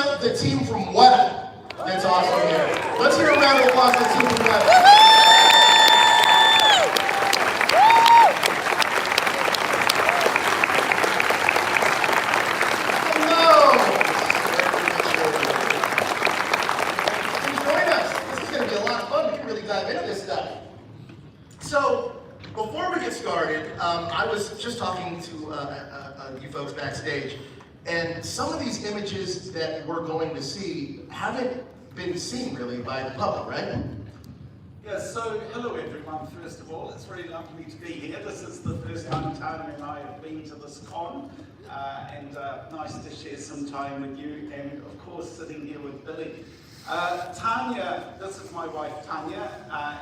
got the team from WETA that's awesome here. Let's hear a round of applause for the team from WETA. So, before we get started, I was just talking to you folks backstage, and some of these images that we're going to see haven't been seen really by the public, right? Yes, so hello everyone, first of all. It's very lovely to be here. This is the first time Tania and I have been to this con, and nice to share some time with you, and of course sitting here with Billy. Tania, this is my wife Tania.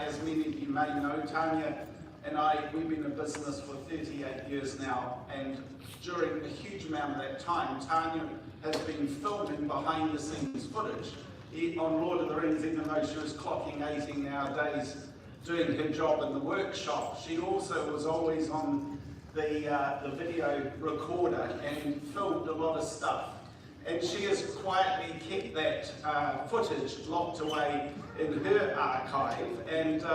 As many of you may know, Tania and I, we've been in business for 38 years now, and during a huge amount of that time, Tania has been filming behind the scenes footage on Lord of the Rings, even though she was clocking 80 nowadays, doing her job in the workshop. She also was always on the video recorder and filmed a lot of stuff. And she has quietly kept that footage locked away in her archive. And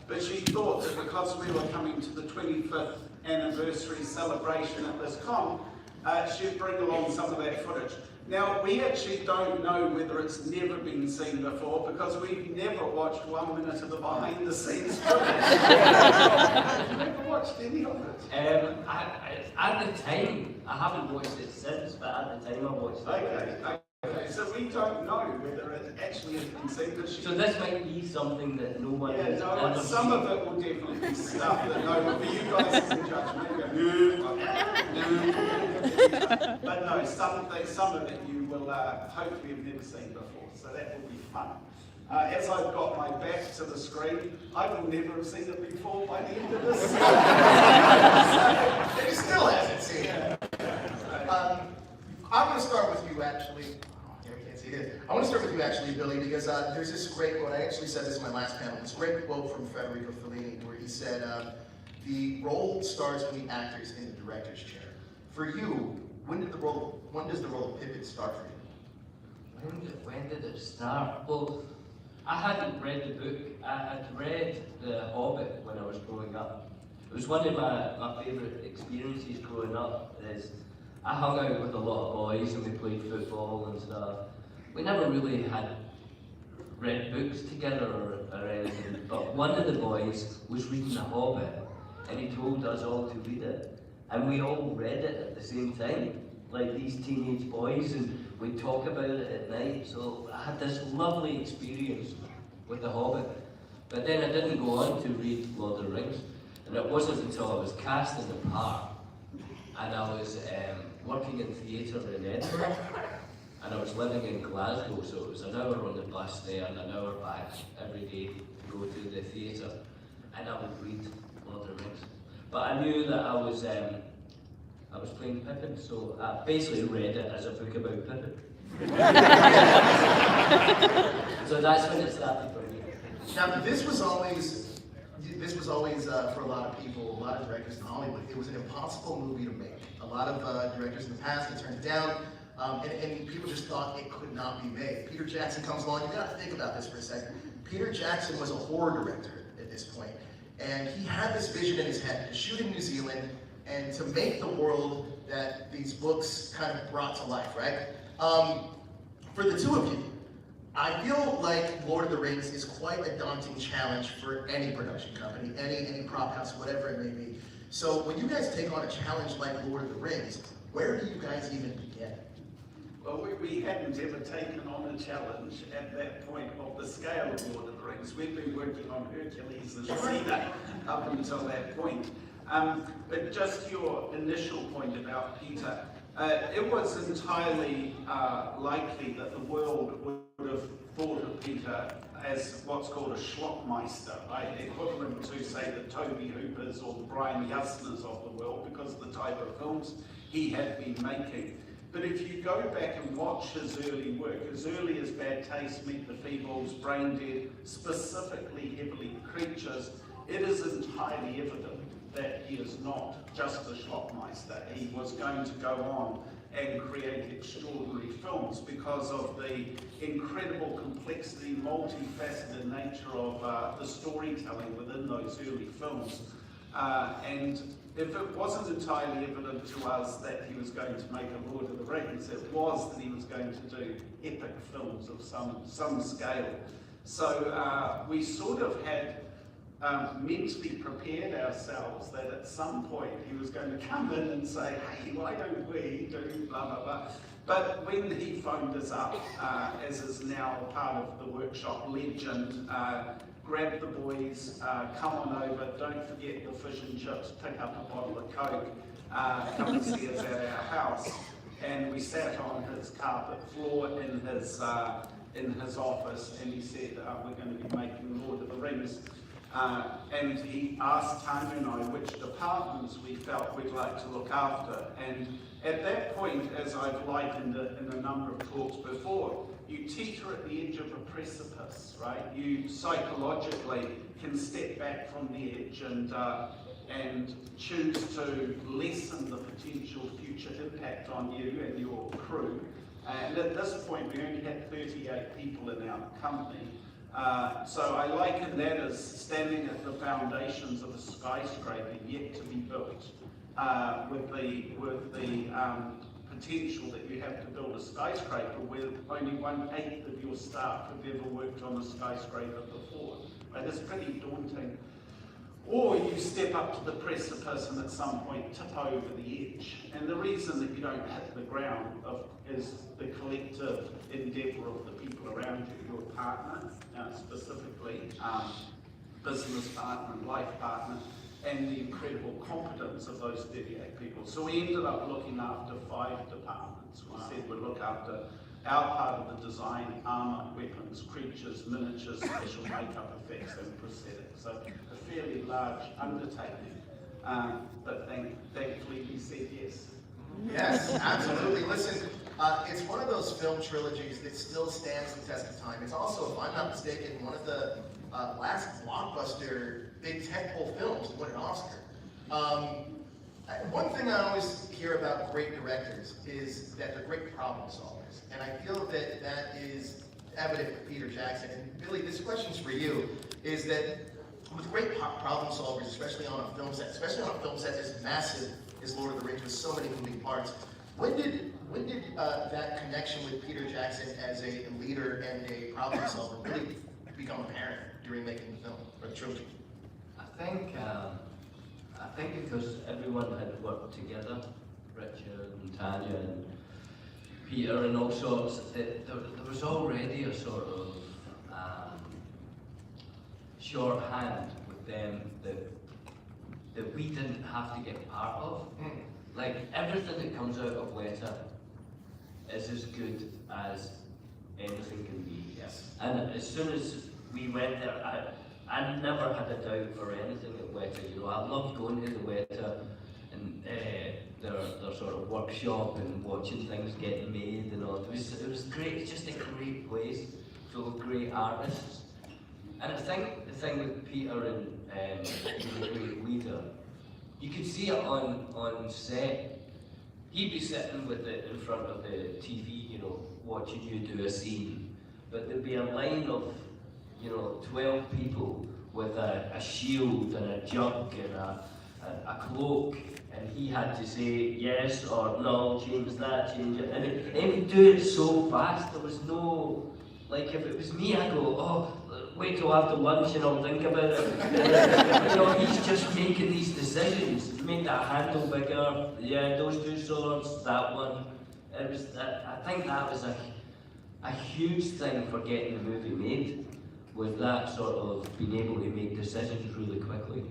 but she thought that because we were coming to the 25th anniversary celebration at this con, she'd bring along some of that footage. Now, we actually don't know whether it's never been seen before because we've never watched 1 minute of the behind the scenes footage. Have you ever watched any of it? At the time, I haven't watched it since, but at the time I watched it. Okay, so we don't know whether it actually has been seen. So this might be something that no one has ever some seen. of it will definitely be stuff that no, but for you guys as a judgment, but no, some of it you will hopefully have never seen before, so that will be fun. As I've got my back to the screen, I will never have seen it before by the end of this. He still hasn't seen it. I'm going to start with you actually. I want to start with you actually, Billy, because there's this great quote. I actually said this in my last panel. This great quote from Federico Fellini, where he said, "The role starts when the actor's in the director's chair." For you, when does the role of Pippen start for you? When did it start? Well, I hadn't read the book. I had read The Hobbit when I was growing up. It was one of my favourite experiences growing up. Is I hung out with a lot of boys and we played football and stuff. We never really had read books together or anything, but one of the boys was reading The Hobbit and he told us all to read it. And we all read it at the same time, like these teenage boys, and we'd talk about it at night. So I had this lovely experience with The Hobbit. But then I didn't go on to read Lord of the Rings, and it wasn't until I was cast in the part and I was working in theatre in Edinburgh, and I was living in Glasgow, so it was an hour on the bus there and an hour back every day to go to the theatre, and I would read Lord of the Rings. But I knew that I was playing Pippin, so I basically read it as a book about Pippin. So that's when it started for me. Now, this was always for a lot of people, a lot of directors in Hollywood, it was an impossible movie to make. A lot of directors in the past had turned it down, and people just thought it could not be made. Peter Jackson comes along. You got to think about this for a second. Peter Jackson was a horror director at this point, and he had this vision in his head to shoot in New Zealand and to make the world that these books kind of brought to life, right? For the two of you, I feel like Lord of the Rings is quite a daunting challenge for any production company, any prop house, whatever it may be. So when you guys take on a challenge like Lord of the Rings, where do you guys even begin? Well, we hadn't ever taken on a challenge at that point of the scale of Lord of the Rings. We've been working on Hercules and Cedar up until that point. But just your initial point about Peter, it was entirely likely that the world would have thought of Peter as what's called a schlockmeister, right? Equivalent to, say, the Toby Hoopers or the Brian Yusners of the world, because of the type of films he had been making. But if you go back and watch his early work, as early as Bad Taste, Meet the Feebles, Brain Dead, specifically Heavenly Creatures, it is entirely evident that he is not just a schlockmeister. He was going to go on and create extraordinary films because of the incredible complexity, multifaceted nature of the storytelling within those early films. And if it wasn't entirely evident to us that he was going to make a Lord of the Rings, it was that he was going to do epic films of some scale. So we sort of had mentally prepared ourselves that at some point he was going to come in and say, hey, why don't we do blah, blah, blah. But when he phoned us up, as is now part of the workshop legend, grab the boys, come on over, don't forget the fish and chips, pick up a bottle of Coke, come and see us at our house. And we sat on his carpet floor in his office, and he said, we're going to be making Lord of the Rings. And he asked Tania and I which departments we felt we'd like to look after. And at that point, as I've likened it in a number of talks before, you teeter at the edge of a precipice, right? You psychologically can step back from the edge and choose to lessen the potential future impact on you and your crew. And at this point, we only had 38 people in our company. So I liken that as standing at the foundations of a skyscraper yet to be built, with the potential that you have to build a skyscraper where only 1/8 of your staff have ever worked on a skyscraper before. Right? That's pretty daunting. Or you step up to the precipice and at some point tip over the edge. And the reason that you don't hit the ground is the collective endeavour of the people around you, your partner, specifically business partner and life partner, and the incredible competence of those 38 people. So we ended up looking after 5 departments. We said we'd look after our part of the design, armour, weapons, creatures, miniatures, special makeup effects and prosthetics. So a fairly large undertaking, but thankfully he said yes. Yes, absolutely. Listen, it's one of those film trilogies that still stands the test of time. It's also, if I'm not mistaken, one of the last blockbuster big tentpole films to win an Oscar. One thing I always hear about great directors is that they're great problem solvers. And I feel that that is evident with Peter Jackson. And Billy, this question's for you, is that with great problem solvers, especially on a film set as massive as Lord of the Rings with so many moving parts, when did that connection with Peter Jackson as a leader and a problem solver really become apparent during making the film, or the trilogy? I think because everyone had worked together, Richard and Tania and Peter and all sorts, that there was already a sort of shorthand with them that we didn't have to get part of. Like, everything that comes out of WETA is as good as anything can be. Yes. And as soon as we went there, I never had a doubt for anything at WETA. You know, I loved going to the WETA and their sort of workshop and watching things getting made and all. It was great. It's just a great place full of great artists. And I think the thing with Peter and being a great leader, you could see it on set. He'd be sitting with it in front of the TV, you know, watching you do a scene, but there'd be a line of 12 people with a shield and a jug and a cloak, and he had to say yes or no, change that, change it, and he would do it so fast. There was no, like, if it was me, I'd go, oh, wait till after lunch and I'll think about it. He's just making these decisions. Make that handle bigger, yeah, those 2 swords, that one. It was, I think that was a huge thing for getting the movie made, with that sort of being able to make decisions really quickly.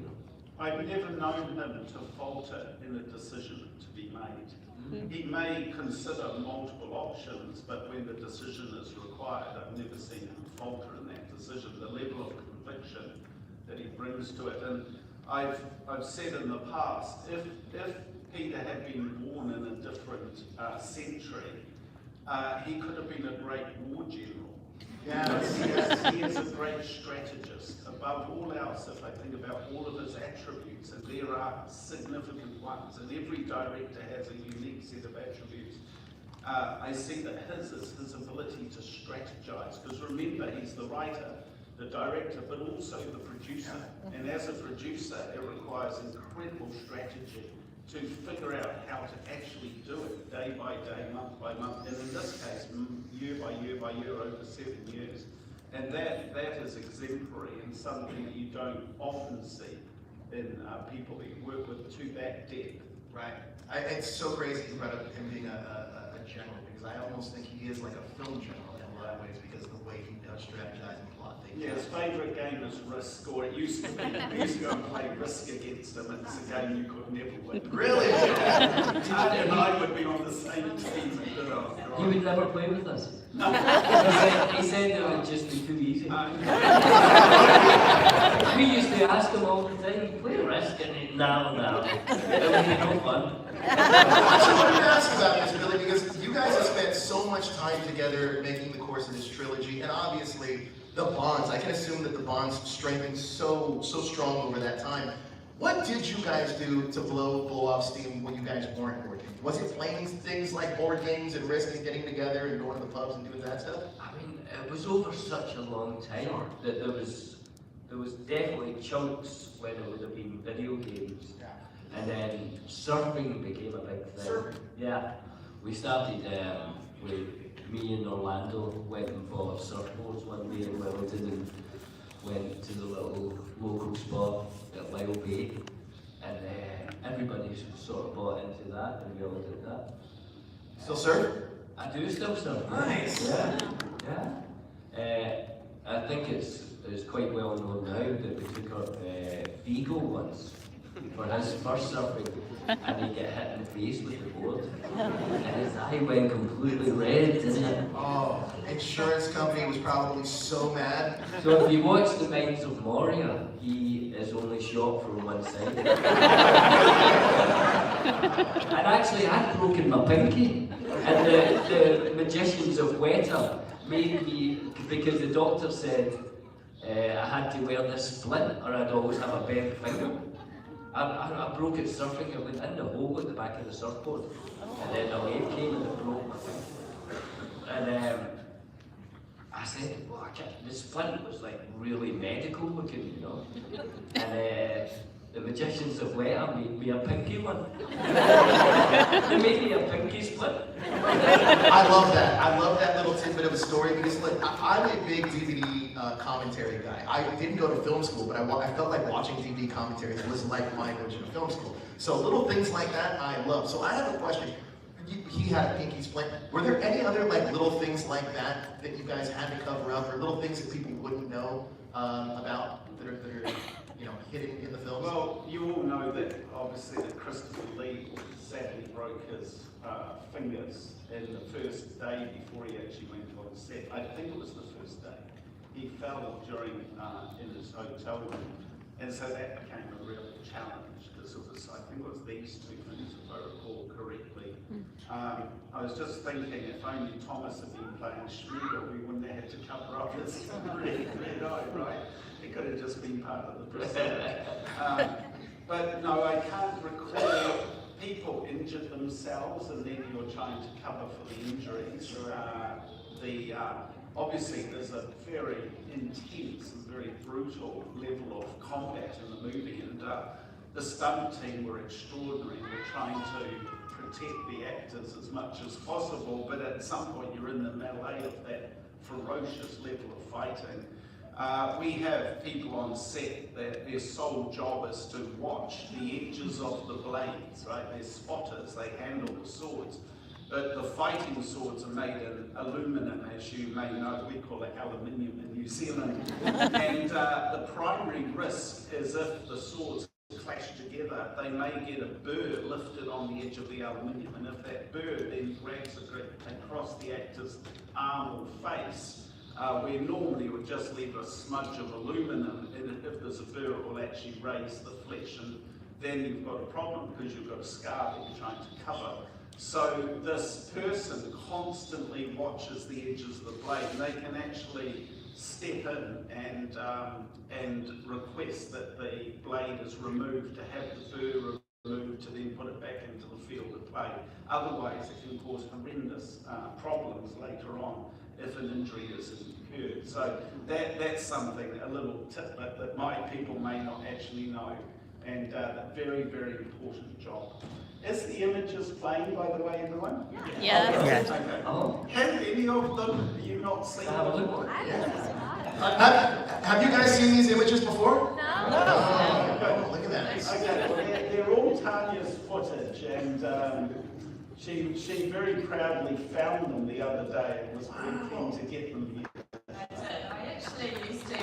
I've never known him to falter in a decision to be made. He may consider multiple options, but when the decision is required, I've never seen him falter in that decision. The level of conviction that he brings to it. And I've said in the past, if Peter had been born in a different century, he could have been a great war general. Yes. He is a great strategist, above all else if I think about all of his attributes, and there are significant ones, and every director has a unique set of attributes. I see that his is his ability to strategize, because remember, he's the writer, the director, but also the producer. And as a producer, it requires incredible strategy to figure out how to actually do it day by day, month by month, and in this case, year by year by year, over 7 years. And that is exemplary and something that you don't often see in people that you work with to that depth. Right. It's so crazy you brought up him being a general, because I almost think he is like a film general in a lot of ways, because of the way he does strategize and plot things. Yeah, his favourite game is Risk, or it used to be. We used to go and play Risk against him. It's a game you could never win. Really? And I would be on the same team. You would never play with us. No. He said it would just be too easy. We used to ask him all the time, play Risk, and he'd, no. It would be no fun. I wanted to ask about this, Billy, because you guys have spent so much time together making the course of this trilogy, and obviously the bonds. I can assume that the bonds strengthened so strong over that time. What did you guys do to blow off steam when you guys weren't working? Was it playing things like board games and Risk and getting together and going to the pubs and doing that stuff? I mean, it was over such a long time that there was definitely chunks when it would have been video games. Yeah. And then surfing became a big thing. Surfing? Yeah. We started with me and Orlando went and bought surfboards one day in Wellington and went to the little local spot at Lyle Bay, and everybody sort of bought into that, and we all did that. Still surf? I do still surf. Nice. Yeah. I think it's quite well known now that we took up Vigo once for his first surfing, and he got hit in the face with the board, and his eye went completely red, didn't it? Oh, insurance company was probably so mad. So if you watch The Mines of Moria, he is only shot from one side. And actually, I'd broken my pinky, and the magicians of WETA made me, because the doctor said I had to wear this splint or I'd always have a bent finger. I broke it surfing. I went in the hole at the back of the surfboard, and then a wave came and it broke my finger. And I said, well, the splint was like really medical looking, you know. And the magicians of WETA made me a pinky one. They made me a pinky split. I love that. I love that little tidbit of a story, because look, I'm a big DVD commentary guy. I didn't go to film school, but I felt like watching DVD commentaries was like my going to film school. So little things like that I love. So I have a question. He had a pinky splint. Were there any other like little things like that that you guys had to cover up, or little things that people wouldn't know about that are hidden in the films? Well, you all know that obviously that Christopher Lee sadly broke his fingers in the first day before he actually went on set. I think it was the first day. He fell during in his hotel room, and so that became a real challenge, because it was, I think it was these two things, if I recall correctly. I was just thinking, if only Thomas had been playing Schmiegel, we wouldn't have had to cover up his red eye, right? It could have just been part of the prosthetic. But no, I can't recall people injured themselves and then you're trying to cover for the injuries. Obviously there's a very intense and very brutal level of combat in the movie, and the stunt team were extraordinary. We're trying to protect the actors as much as possible, but at some point you're in the melee of that ferocious level of fighting. We have people on set that their sole job is to watch the edges of the blades, right? They're spotters, they handle the swords. But the fighting swords are made in aluminum, as you may know. We call it aluminium in New Zealand. And the primary risk is if the swords clash together, they may get a burr lifted on the edge of the aluminium. And if that burr then drags across the actor's arm or face, where normally it would just leave a smudge of aluminum, and if there's a burr, it will actually raise the flesh, and then you've got a problem because you've got a scar that you're trying to cover. So this person constantly watches the edges of the blade, and they can actually step in and request that the blade is removed, to have the fur removed, to then put it back into the field of play. Otherwise, it can cause horrendous problems later on if an injury is incurred. So that's something, a little tidbit that my people may not actually know, and a very, very important job. Is the images playing, by the way, everyone? Yeah. Okay. Have any of them you not seen before? Have you guys seen these images before? No. Oh, look at that. Okay, well, they're all Tania's footage, and she very proudly found them the other day and was very keen to get them here. I actually used to,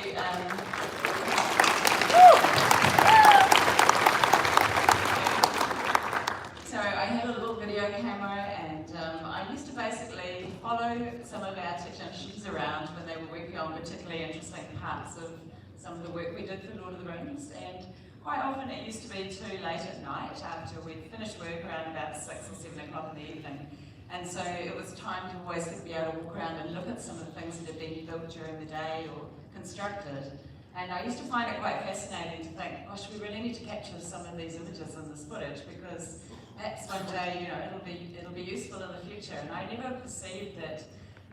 so I had a little video camera, and I used to basically follow some of our technicians around when they were working on particularly interesting parts of some of the work we did for Lord of the Rings, and quite often it used to be too late at night after we'd finished work around about 6 or 7 o'clock in the evening. And so it was time to always be able to walk around and look at some of the things that had been built during the day or constructed. And I used to find it quite fascinating to think, gosh, we really need to capture some of these images in this footage, because perhaps one day, you know, it'll be useful in the future. And I never perceived that,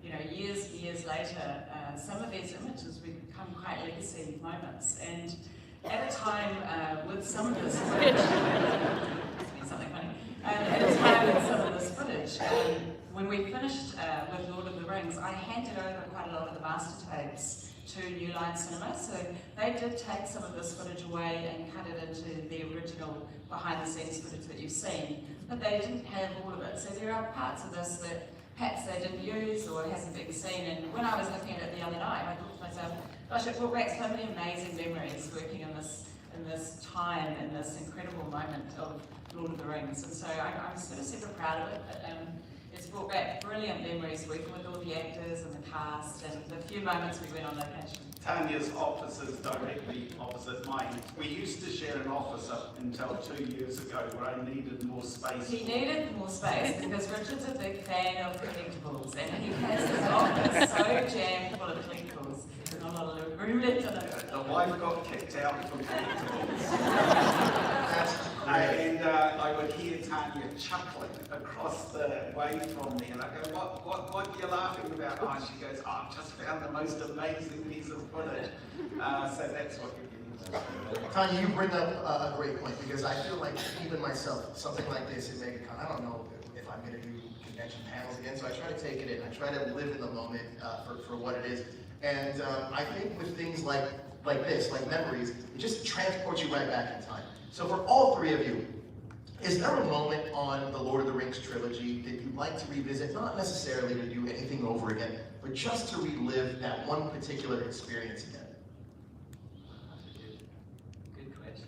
you know, years later, some of these images would become quite legacy moments. And at a time with some of this footage, something funny. At a time with some of this footage, when we finished with Lord of the Rings, I handed over quite a lot of the master tapes to New Line Cinema. So they did take some of this footage away and cut it into the original behind-the-scenes footage that you've seen, but they didn't have all of it. So there are parts of this that perhaps they didn't use or hasn't been seen. And when I was looking at it the other night, I thought to myself, gosh, it brought back so many amazing memories working in this time, in this incredible moment of Lord of the Rings. And so I'm sort of super proud of it. But, it's brought back brilliant memories working with all the actors and the cast and the few moments we went on location. Tania's office is directly opposite mine. We used to share an office up until 2 years ago where I needed more space. He needed more space because Richard's a big fan of collectibles, and he has his office so jammed full of collectibles. There's not a lot of room left in it. The wife got kicked out from collectibles. And I would hear Tania chuckling across the way from me, and I go, what are you laughing about? Oh, she goes, oh, I've just found the most amazing piece of footage. So that's what you're getting to. Tania, you bring up a great point, because I feel like even myself, something like this in MegaCon, I don't know if I'm going to do convention panels again, so I try to take it in. I try to live in the moment for what it is. And I think with things like this, like memories, it just transports you right back in time. So for all three of you, is there a moment on the Lord of the Rings trilogy that you'd like to revisit, not necessarily to do anything over again, but just to relive that one particular experience again? Good question.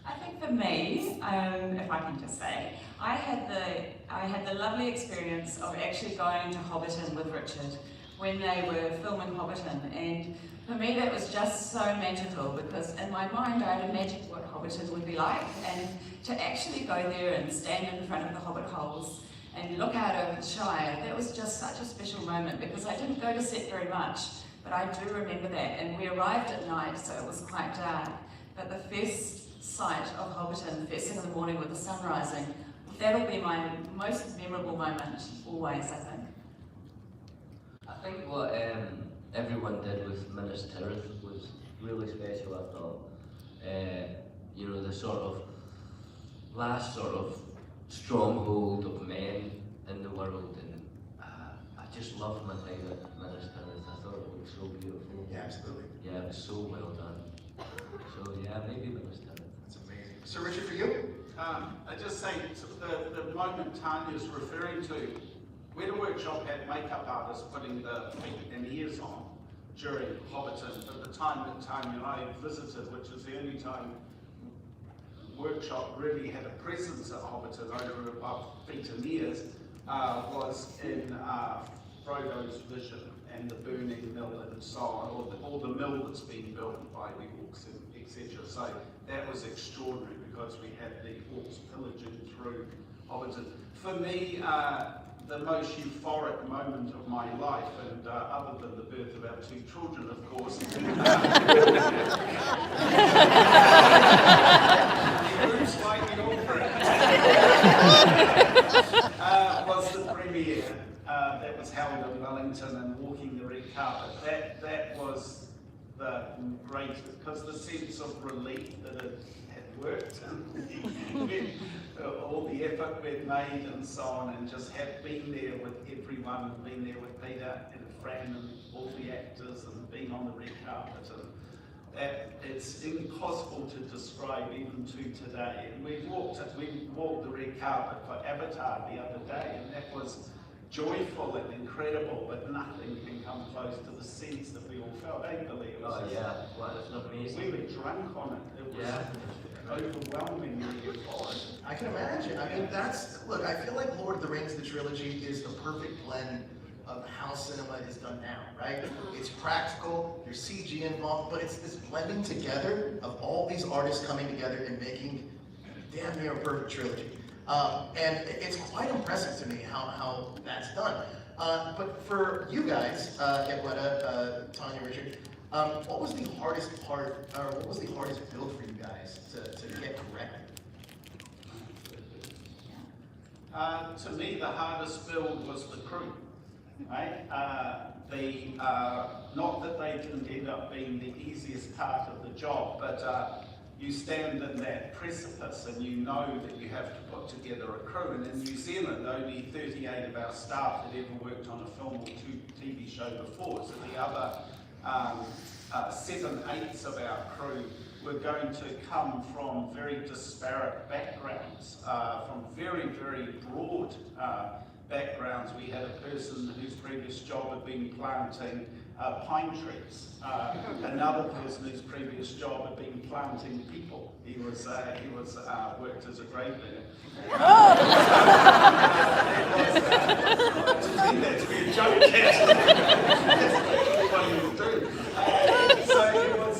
I think for me, if I can just say, I had the lovely experience of actually going to Hobbiton with Richard when they were filming Hobbiton, and for me that was just so magical, because in my mind I had imagined what Hobbiton would be like, and to actually go there and stand in front of the Hobbit holes and look out over the Shire, that was just such a special moment, because I didn't go to set very much, but I do remember that. And we arrived at night, so it was quite dark, but the first sight of Hobbiton, first thing in the morning with the sun rising, that'll be my most memorable moment, always, I think. I think what everyone did with Minas Tirith was really special, I thought. You know, the sort of last sort of stronghold of men in the world, and I just loved my time at Minas Tirith. I thought it looked so beautiful. Yeah, absolutely. Yeah, it was so well done. So yeah, maybe Minas Tirith. That's amazing. So Richard, for you? I just say the moment Tania's referring to, WETA Workshop had makeup artists putting the feet and ears on during Hobbiton. At the time that Tania and I visited, which was the only time Workshop really had a presence at Hobbiton over above feet and ears, was in Frodo's vision and the burning mill and so on, or the mill that's been built by the orcs, etc. So that was extraordinary, because we had the orcs pillaging through Hobbiton. For me, the most euphoric moment of my life, and other than the birth of our 2 children, of course. Was the premiere that was held in Wellington and walking the red carpet. That was the greatest, because the sense of relief that it had worked and all the effort we'd made and so on, and just have been there with everyone, been there with Peter and Fran and all the actors, and being on the red carpet, and that it's impossible to describe even to today. And we walked the red carpet for Avatar the other day, and that was joyful and incredible, but nothing can come close to the sense that we all felt. I believe it was. Oh yeah, well, it's amazing. We were drunk on it. It was overwhelmingly euphoric. I can imagine. I mean, look, I feel like Lord of the Rings, the trilogy, is the perfect blend of how cinema is done now, right? It's practical, there's CG involved, but it's this blending together of all these artists coming together and making damn near a perfect trilogy. And it's quite impressive to me how that's done. But for you guys at WETA, Tania, Richard, what was the hardest part, or what was the hardest build for you guys to get corrected? To me, the hardest build was the crew, right? Not that they didn't end up being the easiest part of the job, but you stand in that precipice and you know that you have to put together a crew. And in New Zealand, only 38 of our staff had ever worked on a film or TV show before, so the other 7/8 of our crew were going to come from very disparate backgrounds, from very, very broad backgrounds. We had a person whose previous job had been planting pine trees. Another person whose previous job had been planting people. He was worked as a grave digger. That to be a joke, actually. That's what he would do. So it was.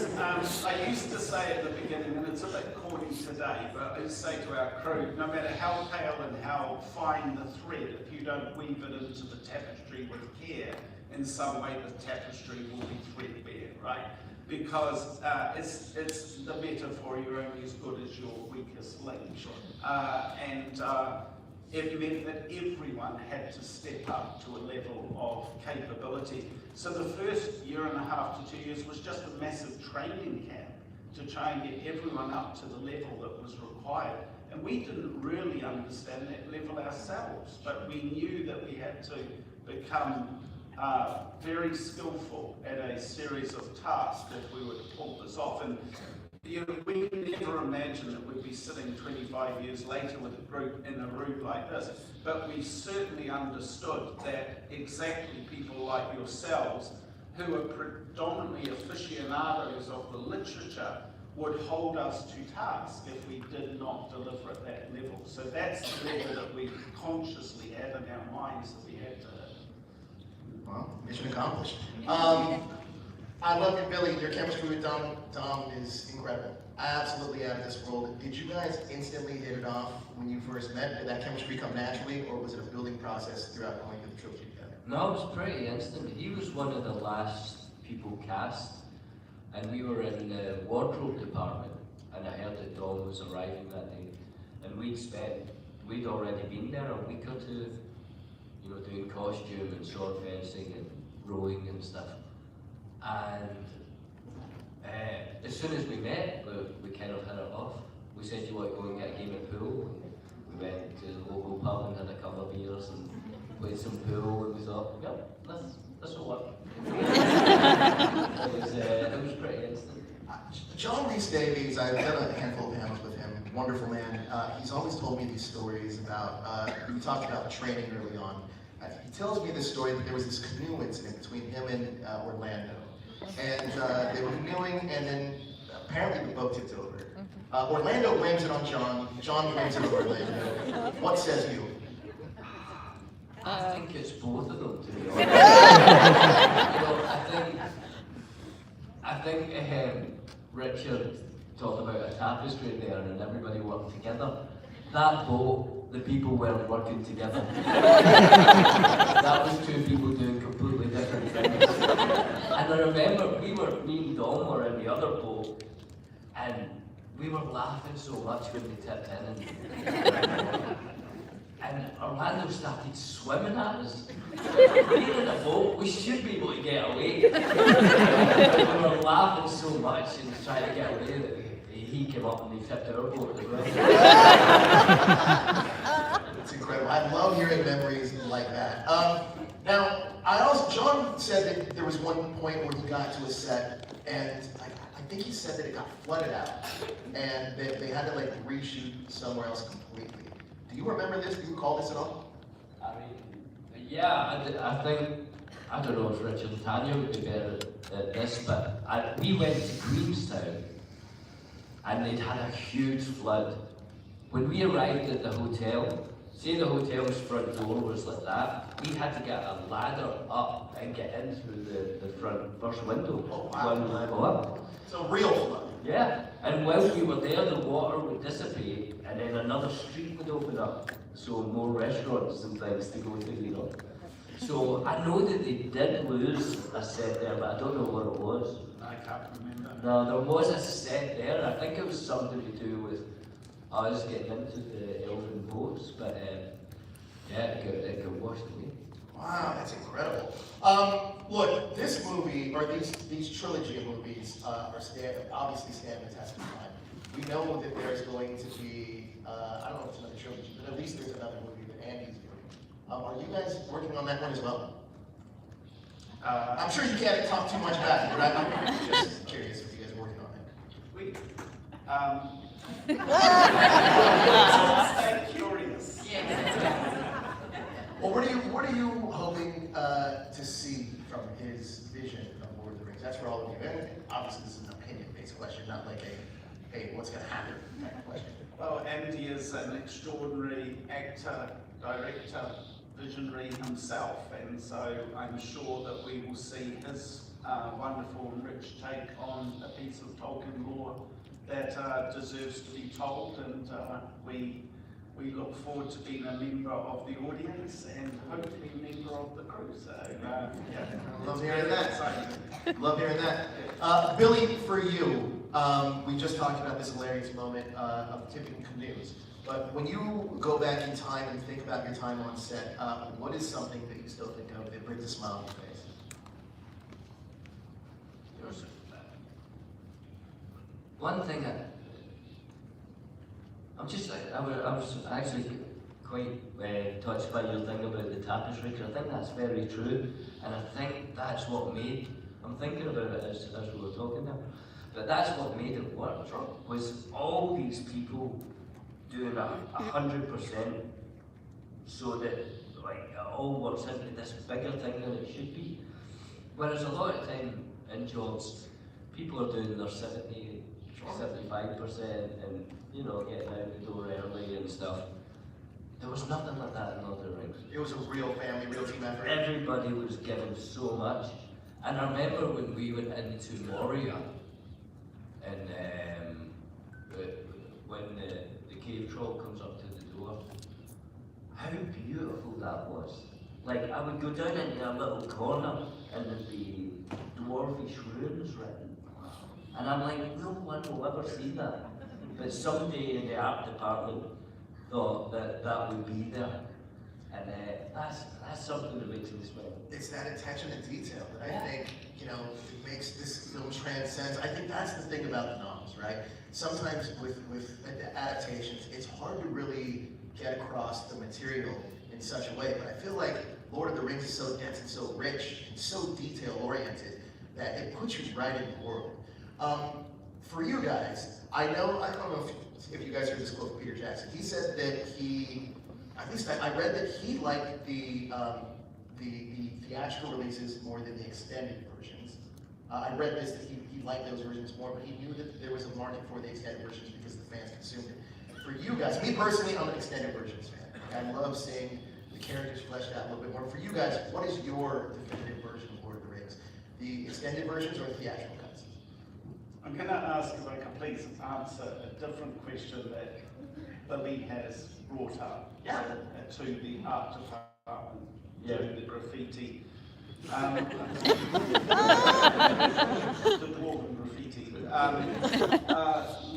I used to say at the beginning, and it's a bit corny today, but I used to say to our crew, no matter how pale and how fine the thread, if you don't weave it into the tapestry with care, in some way the tapestry will be threadbare, right? Because it's the metaphor, you're only as good as your weakest link. It meant that everyone had to step up to a level of capability. So the first 1.5 to 2 years was just a massive training camp to try and get everyone up to the level that was required. And we didn't really understand that level ourselves, but we knew that we had to become very skillful at a series of tasks if we were to pull this off. And we never imagined that we'd be sitting 25 years later with a group in a room like this, but we certainly understood that exactly people like yourselves, who are predominantly aficionados of the literature, would hold us to task if we did not deliver at that level. So that's the level that we consciously had in our minds that we had to hit. Well, mission accomplished. I love you, Billy. Your chemistry with Dom is incredible. Absolutely out of this world. Did you guys instantly hit it off when you first met? Did that chemistry come naturally, or was it a building process throughout going through the trilogy together? No, it was pretty instant. He was one of the last people cast, and we were in the wardrobe department, and I heard that Dom was arriving that day, and we'd already been there a week or two, you know, doing costume and sword fencing and rowing and stuff. And as soon as we met, we kind of hit it off. We said, you want to go and get a game of pool? And we went to the local pub and had a couple of beers and played some pool, and we thought, yep, this will work. It was pretty instant. John Rhys Davies, I've done a handful of panels with him, wonderful man. He's always told me these stories about, we talked about training early on. He tells me this story that there was this canoe incident between him and Orlando. And they were canoeing, and then apparently the boat tipped over. Orlando blames it on John. John blames it on Orlando. What says you? I think it's both of them, to be honest. I think Richard talked about a tapestry there and everybody worked together. That boat the people weren't working together. That was two people doing completely different things. And I remember me and Dom were in the other boat, and we were laughing so much when we tipped in, and Orlando started swimming at us. We're in a boat, we should be able to get away. We were laughing so much and trying to get away that he came up and he tipped our boat as well. It's incredible. I love hearing memories like that. Now, John said that there was one point where he got to a set, and I think he said that it got flooded out, and that they had to like reshoot somewhere else completely. Do you remember this? Do you recall this at all? I mean, yeah, I think, I don't know if Richard and Tania would be better at this, but we went to Queenstown, and they'd had a huge flood. When we arrived at the hotel, say the hotel's front door was like that, we had to get a ladder up and get in through the first window. Oh, wow. When we go up. It's a real flood. Yeah, and while we were there, the water would dissipate, and then another street would open up, so more restaurants and things to go to, you know. So I know that they did lose a set there, but I don't know what it was. I can't remember. No, there was a set there. I think it was something to do with us getting into the elven boats, but yeah, it got washed away. Wow, that's incredible. Look, this movie, or these trilogy of movies, obviously stand the test of time. We know that there's going to be, I don't know if it's another trilogy, but at least there's another movie that Andy's doing. Are you guys working on that one as well? I'm sure you can't talk too much about it, right? I'm just curious if you guys are working on it. Stay curious. Well, what are you hoping to see from his vision of Lord of the Rings? That's for all of you. And obviously, this is an opinion-based question, not like a, hey, what's going to happen type of question. Well, Andy is an extraordinary actor, director, visionary himself, and so I'm sure that we will see his wonderful and rich take on a piece of Tolkien lore that deserves to be told, and we look forward to being a member of the audience and hopefully a member of the crew. So, yeah. Love hearing that. Love hearing that. Billy, for you, we just talked about this hilarious moment of tipping canoes. But when you go back in time and think about your time on set, what is something that you still think of that brings a smile on your face? One thing I was actually quite touched by your thing about the tapestry, because I think that's very true, and I think that's what made, I'm thinking about it as we were talking now, but that's what made it work, was all these people doing 100% so that like it all works into this bigger thing than it should be. Whereas a lot of time in jobs, people are doing their 70, 75% and, you know, getting out the door early and stuff. There was nothing like that in Lord of the Rings. It was a real family, real team effort. Everybody was giving so much. And I remember when we went into Moria, and when the cave troll comes up to the door, how beautiful that was. Like, I would go down into a little corner and there'd be dwarfish runes written. And I'm like, no one will ever see that. But somebody in the art department thought that that would be there. And that's something that makes me smile. It's that attention to detail that I think, you know, it makes this film transcend. I think that's the thing about the novels, right? Sometimes with adaptations, it's hard to really get across the material in such a way, but I feel like Lord of the Rings is so dense and so rich and so detail-oriented that it puts you right in the world. For you guys, I don't know if you guys heard this quote from Peter Jackson. He said that I read that he liked the theatrical releases more than the extended versions. I read this that he liked those versions more, but he knew that there was a market for the extended versions because the fans consumed it. For you guys, me personally, I'm an extended versions fan. I love seeing the characters fleshed out a little bit more. For you guys, what is your definitive version of Lord of the Rings? The extended versions or the theatrical cuts? I'm going to ask if I can please answer a different question that Billy has brought up Yeah. to the art department, Yeah. doing the graffiti. The dwarven graffiti.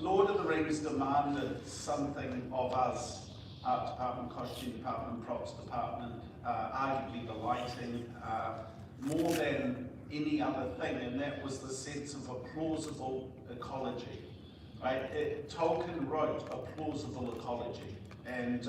Lord of the Rings demanded something of us, art department, costume department, props department, arguably the lighting, more than any other thing, and that was the sense of a plausible ecology. Right? Tolkien wrote a plausible ecology, and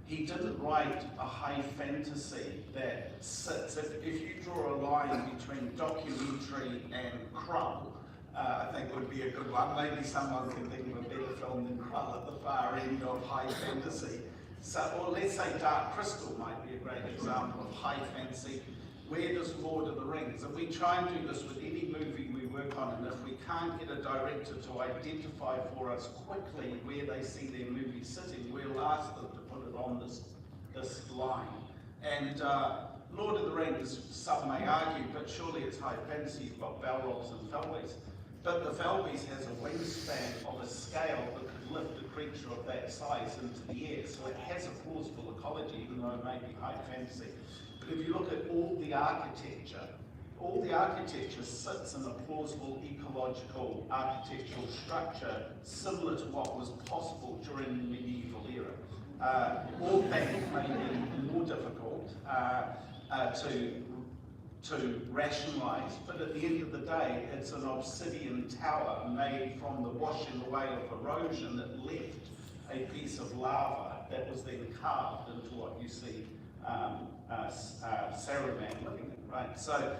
he didn't write a high fantasy that sits. If you draw a line between documentary and Krull, I think would be a good one. Maybe someone can think of a better film than Krull at the far end of high fantasy. So, or let's say Dark Crystal might be a great example of high fantasy. Where does Lord of the Rings? And we try and do this with any movie we work on, and if we can't get a director to identify for us quickly where they see their movie sitting, we'll ask them to put it on this line. And Lord of the Rings, some may argue, but surely it's high fantasy. You've got Balrogs and Felbeast. But the Felbeast has a wingspan of a scale that could lift a creature of that size into the air. So it has a plausible ecology, even though it may be high fantasy. But if you look at all the architecture sits in a plausible ecological architectural structure similar to what was possible during the medieval era. All things may be more difficult to rationalise, but at the end of the day, it's an obsidian tower made from the washing away of erosion that left a piece of lava that was then carved into what you see Saruman living in, right? So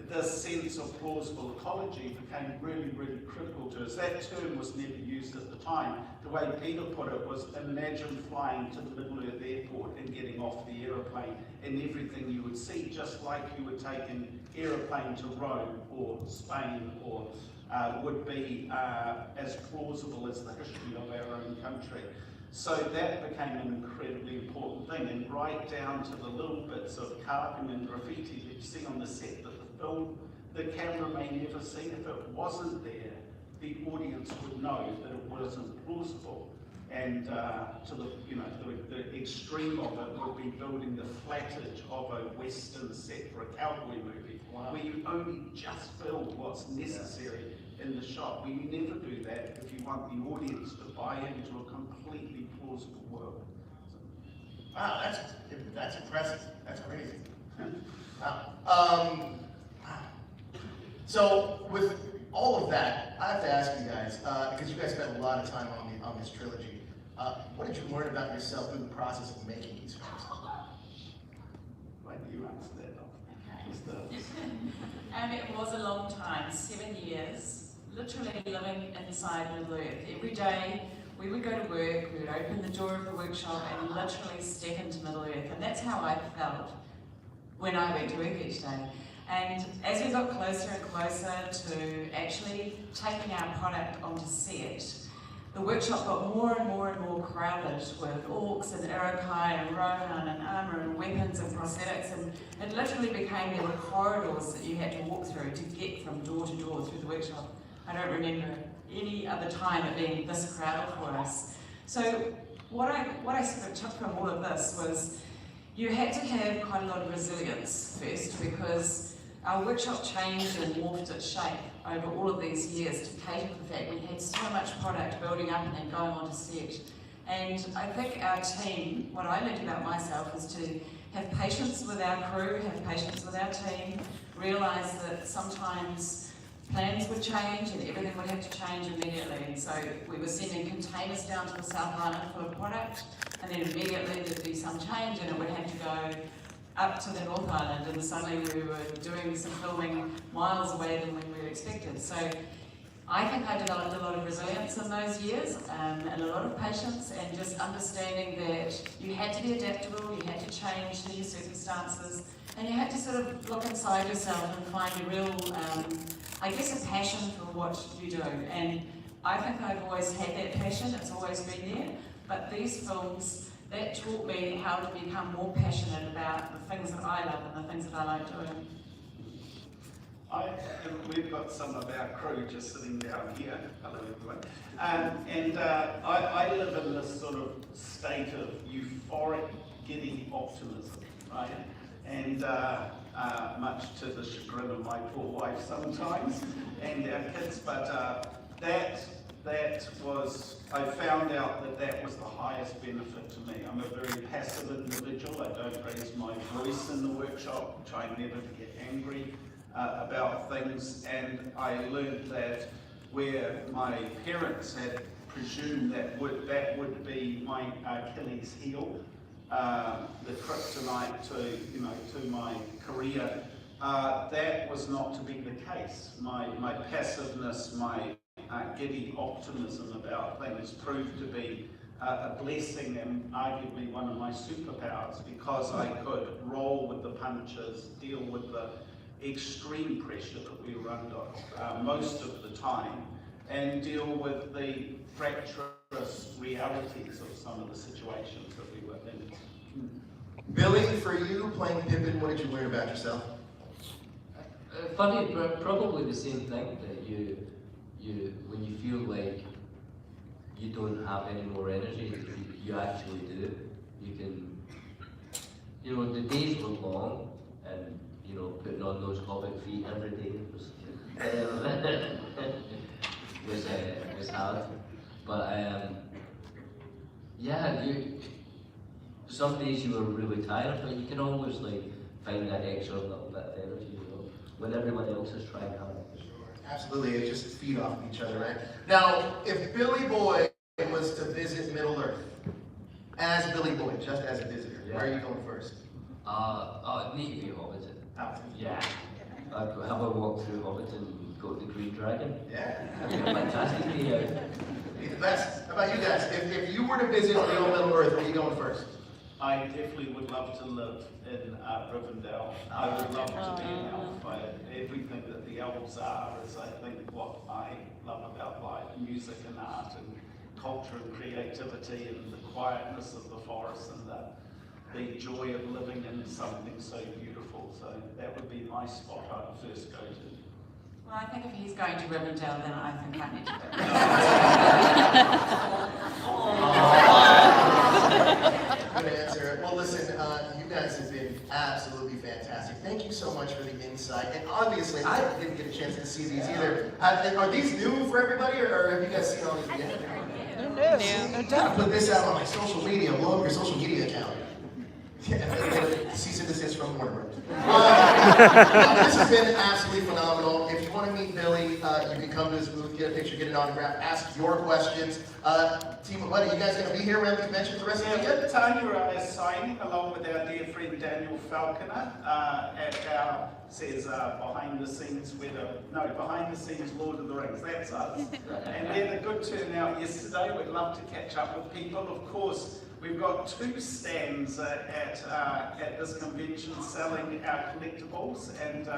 this sense of plausible ecology became really, really critical to us. That term was never used at the time. The way Peter put it was, imagine flying to the Middle Earth airport and getting off the aeroplane and everything you would see, just like you would take an aeroplane to Rome or Spain, or would be as plausible as the history of our own country. So that became an incredibly important thing, and right down to the little bits of carving and graffiti that you see on the set that the camera may never see. If it wasn't there, the audience would know that it wasn't plausible. And to the extreme of it would be building the flattage of a Western set for a cowboy movie, where you only just build what's necessary in the shot. We never do that if you want the audience to buy into a completely plausible world. Wow, that's impressive. That's crazy. Wow. So with all of that, I have to ask you guys, because you guys spent a lot of time on this trilogy. What did you learn about yourself through the process of making these films? Why do you answer that? It was a long time, 7 years, literally living inside Middle Earth. Every day we would go to work, we would open the door of the workshop and literally step into Middle Earth. And that's how I felt when I went to work each day. And as we got closer and closer to actually taking our product onto set, the workshop got more and more and more crowded with orcs and Iroquois and Rohan and armour and weapons and prosthetics, and it literally became there were corridors that you had to walk through to get from door to door through the workshop. I don't remember any other time it being this crowded for us. So what I sort of took from all of this was you had to have quite a lot of resilience first, because our workshop changed and morphed its shape over all of these years to cater for the fact we had so much product building up and then going on to set. And I think our team, what I learned about myself is to have patience with our crew, have patience with our team, realise that sometimes plans would change and everything would have to change immediately. And so we were sending containers down to the South Island full of product, and then immediately there'd be some change and it would have to go up to the North Island, and suddenly we were doing some filming miles away than we were expected. So I think I developed a lot of resilience in those years, and a lot of patience, and just understanding that you had to be adaptable, you had to change to your circumstances, and you had to sort of look inside yourself and find a real, I guess, a passion for what you do. And I think I've always had that passion, it's always been there, but these films, that taught me how to become more passionate about the things that I love and the things that I like doing. We've got some of our crew just sitting down here. Hello, everyone. I live in this sort of state of euphoric, giddy optimism, right? And much to the chagrin of my poor wife sometimes, and our kids. But that was, I found out that was the highest benefit to me. I'm a very passive individual. I don't raise my voice in the workshop, try never to get angry about things, and I learned that where my parents had presumed that would be my Achilles heel, the kryptonite to my career, that was not to be the case. My passiveness, my giddy optimism about things proved to be a blessing and arguably one of my superpowers, because I could roll with the punches, deal with the extreme pressure that we were under most of the time, and deal with the fractious realities of some of the situations that we were in. Billy, for you playing Pippen, what did you learn about yourself? Funny, probably the same thing, that you when you feel like you don't have any more energy, you actually do. You can, the days were long, and putting on those hobbit feet every day was hard. But yeah, some days you were really tired, but you can always find that extra little bit of energy, when everyone else is trying hard. Absolutely, it just feed off of each other, right? Now, if Billy Boyd was to visit Middle Earth as Billy Boyd, just as a visitor, where are you going first? Need to be Hobbiton. Yeah. Have a walk through Hobbiton and go to the Green Dragon. Yeah. Fantastic day out. Be the best. How about you guys? If you were to visit real Middle Earth, where are you going first? I definitely would love to live in Rivendell. I would love to be an elf. Everything that the elves are is, I think, what I love about life: music and art and culture and creativity and the quietness of the forest and the joy of living in something so beautiful. So that would be my spot I'd first go to. Well, I think if he's going to Rivendell, then I think I need to go. Good answer. Well, listen, you guys have been absolutely fantastic. Thank you so much for the insight. And obviously, I didn't get a chance to see these either. Are these new for everybody, or have you guys seen all these again? I put this out on my social media. Blow up your social media account. Yeah, cease and desist from Warner. This has been absolutely phenomenal. If you want to meet Billy, you can come to his booth, get a picture, get an autograph, ask your questions. Team of What, are you guys going to be here around the convention for the rest of the weekend? Tania is signing along with our dear friend Daniel Falconer at our behind the scenes behind the scenes Lord of the Rings. That's us. And we had a good turnout yesterday. We'd love to catch up with people. Of course, we've got 2 stands at this convention selling our collectibles, and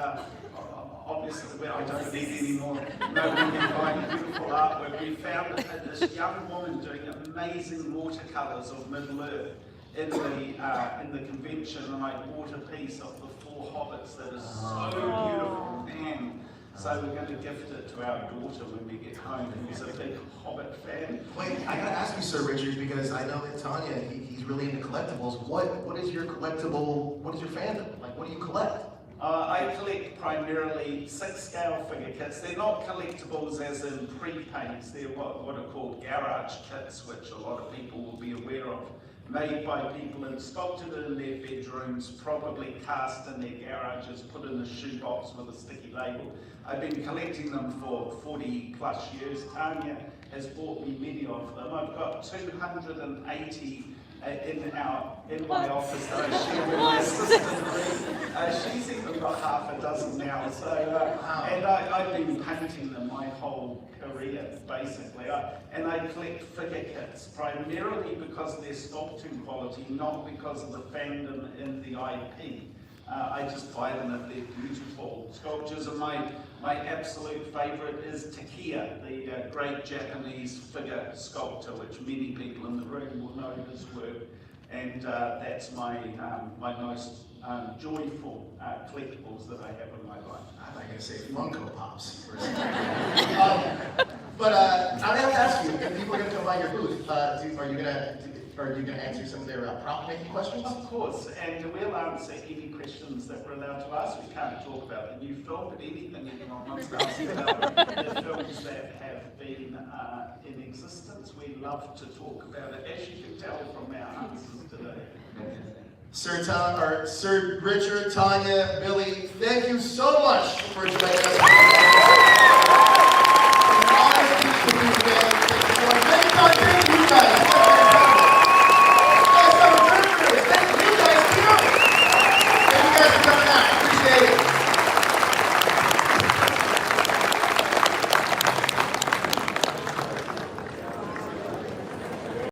obviously I don't need any more. Nobody can find beautiful artwork. We found this young woman doing amazing watercolours of Middle-earth in the convention, and I bought a piece of the 4 hobbits that is so beautiful, man. So we're going to gift it to our daughter when we get home, who's a big Hobbit fan. Wait, I gotta ask you, Sir Richard, because I know that Tanya, he's really into collectibles. What is your collectible? What is your fandom? What do you collect? I collect primarily 6-scale figure kits. They're not collectibles as in pre-paints. They're what are called garage kits, which a lot of people will be aware of. Made by people and sculpted in their bedrooms, probably cast in their garages, put in a shoebox with a sticky label. I've been collecting them for 40 plus years. Tania has bought me many of them. I've got 280 in my office that I share with my assistant. She's even got half a dozen now. So, and I've been painting them my whole career, basically. And I collect figure kits primarily because of their sculpting quality, not because of the fandom in the IP. I just buy them if they're beautiful sculptures, and my absolute favourite is Takia, the great Japanese figure sculptor, which many people in the room will know his work, and that's my most joyful collectibles that I have in my life. I'm not going to say Funko Pops. But I have to ask you, if people are going to come by your booth, are you going to answer some of their prop making questions? Of course, and we'll answer any questions that we're allowed to ask. We can't talk about the new film, but anything anyone wants to ask about the films that have been in existence, we love to talk about it, as you can tell from our answers today. Sir Richard, Tania, Billy, thank you so much for joining us.